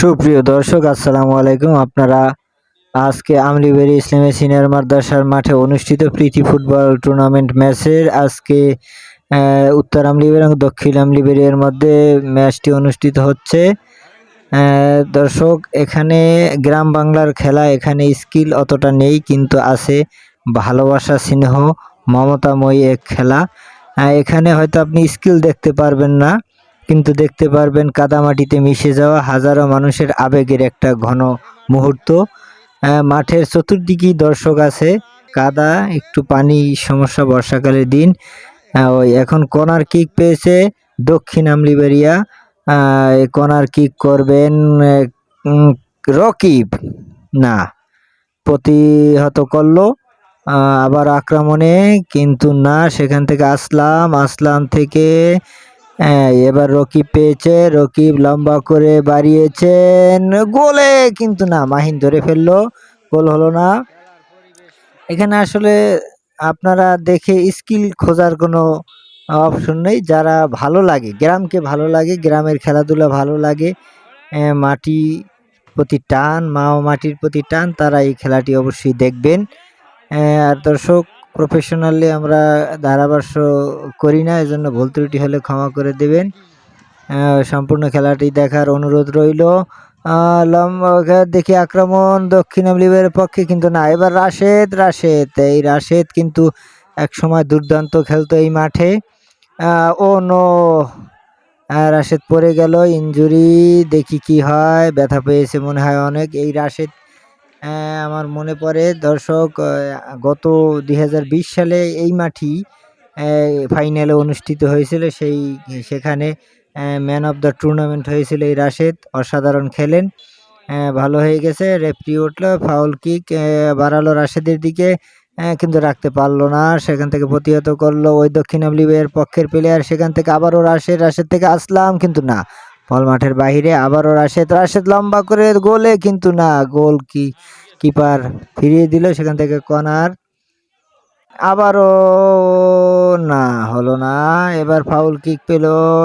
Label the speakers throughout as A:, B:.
A: সুপ্রিয় দর্শক, আসসালামু আলাইকুম। আপনারা আজকে আমলিবেড়ি ইসলামী সিনিয়র মাদ্রাসার মাঠে অনুষ্ঠিত প্রীতি ফুটবল টুর্নামেন্ট ম্যাচের আজকে উত্তর আমলিবেড়ি এবং দক্ষিণ আমলিবেড়ির মধ্যে ম্যাচটি অনুষ্ঠিত হচ্ছে। দর্শক, এখানে গ্রাম বাংলার খেলা, এখানে স্কিল অতটা নেই, কিন্তু আছে ভালোবাসা, স্নেহ, মমতাময়ী এক খেলা। এখানে হয়তো আপনি স্কিল দেখতে পারবেন না, কিন্তু দেখতে পারবেন কাদামাটিতে মিশে যাওয়া হাজারো মানুষের আবেগের একটা ঘন মুহূর্ত। মাঠের চতুর্দিকেই দর্শক আছে, কাদা, একটু পানি সমস্যা বর্ষাকালের দিন। ওই এখন কর্নার কিক পেয়েছে দক্ষিণ আমলিবেড়িয়া। কর্নার কিক করবেন রকিব, না, প্রতিহত করলো আবার আক্রমণে, কিন্তু না, সেখান থেকে আসলাম থেকে এবার রকিব পেয়েছে, রকিব লম্বা করে বাড়িয়েছেন গোলে, কিন্তু না, মাহিন ধরে ফেললো, গোল হলো না। এখানে আসলে আপনারা দেখে স্কিল খোঁজার কোনো অপশন নেই। যারা ভালো লাগে, গ্রামকে ভালো লাগে, গ্রামের খেলাধুলা ভালো লাগে, মাটি প্রতি টান, মা ও মাটির প্রতি টান, তারা এই খেলাটি অবশ্যই দেখবেন। আর দর্শক, প্রফেশনালি আমরা ধারাভাষ্য করি না, এজন্য ভুল ত্রুটি হলে ক্ষমা করে দেবেন। সম্পূর্ণ খেলাটি দেখার অনুরোধ রইল। দেখি আক্রমণ দক্ষিণ আমলিবের পক্ষে, কিন্তু না, এবার রাশেদ কিন্তু এক সময় দুর্দান্ত খেলতো এই মাঠে। ও নো, রাশেদ পড়ে গেল, ইনজুরি, দেখি কি হয়, ব্যথা পেয়েছে মনে হয় অনেক এই রাশেদ। আমার মনে পড়ে দর্শক, গত 2020 সালে এই মাঠই ফাইনালে অনুষ্ঠিত হয়েছিল, সেখানে ম্যান অফ দ্য টুর্নামেন্ট হয়েছিল এই রাশেদ। অসাধারণ খেলেন, ভালো হয়ে গেছে। রেফারি উঠলো, ফাউল কিক বাড়ালো রাশেদের দিকে, কিন্তু রাখতে পারলো না, সেখান থেকে প্রতিহত করলো ওই দক্ষিণ আমলিবের পক্ষের প্লেয়ার। সেখান থেকে আবারও রাশেদ থেকে আসলাম, কিন্তু না, বল মাঠের বাহিরে। আবারও রাশেদ লম্বা করে গোলে, কিন্তু না, গোল কিপার ফিরিয়ে দিল। সেখান থেকে কর্নার, আবারও না, হলো না। এবার ফাউল কিক পেল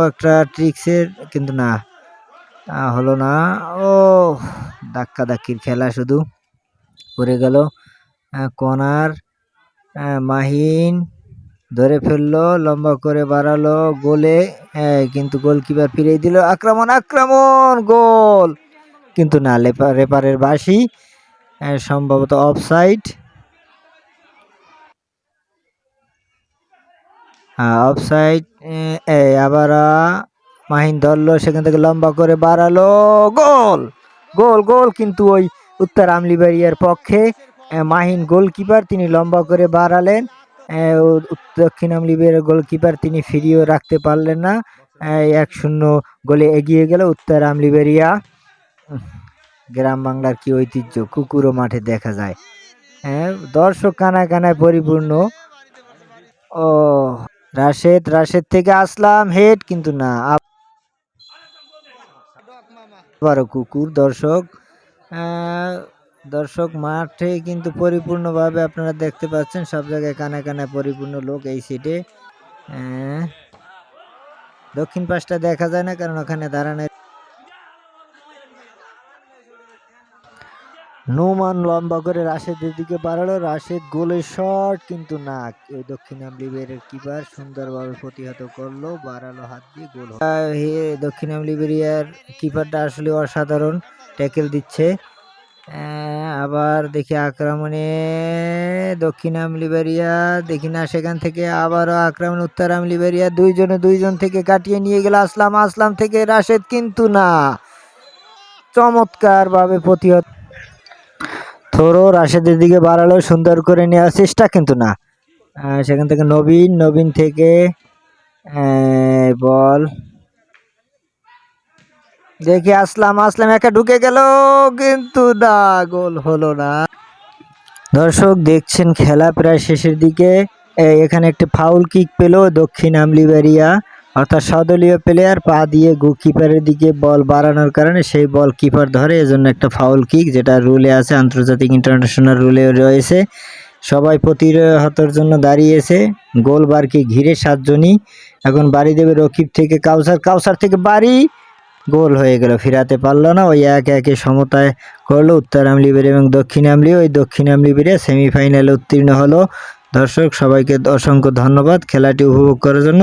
A: একটা ট্রিক্সের, কিন্তু না, হলো না। ও ধাক্কির খেলা, শুধু পড়ে গেল। কর্নার, মাহিন ধরে ফেললো, লম্বা করে বাড়ালো গোলে, কিন্তু গোলকিপার ফিরিয়ে দিল। আক্রমণ, গোল, কিন্তু না, রেপারের বাঁশি, সম্ভবত অফসাইড। অফসাইড। আবার মাহিন ধরলো, সেখান থেকে লম্বা করে বাড়ালো, গোল, কিন্তু ওই উত্তর আমলিবেড়িয়ার পক্ষে মাহিন গোলকিপার, তিনি লম্বা করে বাড়ালেন, দক্ষিণ আমলিবেড়িয়ার গোলকিপার তিনি ফিরিয়েও রাখতে পারলেন না। 1-0 গোলে এগিয়ে গেল উত্তর আমলিবেড়িয়া। গ্রাম বাংলার কি ঐতিহ্য, কুকুরও মাঠে দেখা যায়। দর্শক কানায় পরিপূর্ণ। ও রাশেদ থেকে আসলাম, হেড, কিন্তু না, আবারও কুকুর। দর্শক মাঠে কিন্তু পরিপূর্ণভাবে আপনারা দেখতে পাচ্ছেন, সব জায়গায় কানায় পরিপূর্ণ লোক। এই সিটে দক্ষিণ পাশটা দেখা যায় না, কারণ ওখানে দাঁড়ানো। নোমান লম্বা করে রাশেদের দিকে বাড়ালো, রাশেদ গোলের শট, কিন্তু না, ওই দক্ষিণ আমলিবেড়িয়ার কিপার সুন্দরভাবে প্রতিহত করলো, বাড়ালো হাত দিয়ে, গোল। দক্ষিণ আমলিবেড়িয়ার কিপারটা আসলে অসাধারণ, ট্যাকেল দিচ্ছে। আবার দেখি আক্রমণে দক্ষিণ আমলিবেড়িয়া, দেখি না, সেখান থেকে আবারও আক্রমণ উত্তর আমলিবেড়িয়া, দুইজন থেকে কাটিয়ে নিয়ে গেল আসলাম থেকে রাশেদ, কিন্তু না, চমৎকার ভাবে প্রতিহত। থোরো রাশেদের দিকে বাড়ালো, সুন্দর করে নেওয়ার চেষ্টা, কিন্তু না, সেখান থেকে নবীন থেকে বল, দেখি আসলাম একা ঢুকে গেল, কিন্তু না, গোল হলো না। দর্শক দেখছেন খেলা প্রায় শেষের দিকে। এখানে একটি ফাউল কিক পেল দক্ষিণ আমলিবেড়িয়া, অর্থাৎ সদলীয় প্লেয়ার পা দিয়ে কিপারের দিকে বল বাড়ানোর কারণে সেই বল কিপার ধরে, এজন্য একটা ফাউল কিক, যেটা রুলে আছে, আন্তর্জাতিক ইন্টারন্যাশনাল রুলে রয়েছে। সবাই প্রতিহতের জন্য দাঁড়িয়েছে, গোলবারকে ঘিরে 7 জনই। এখন বাড়ি দেবে রকিব থেকে কাউসার থেকে বাড়ি, গোল হয়ে গেল, ফিরাতে পারলো না। ওই 1-1 সমতায় করলো উত্তর আমলিবের এবং দক্ষিণ আমলি। ওই দক্ষিণ আমলিবের সেমিফাইনালে উত্তীর্ণ হলো। দর্শক সবাইকে অসংখ্য ধন্যবাদ খেলাটি উপভোগ করার জন্য।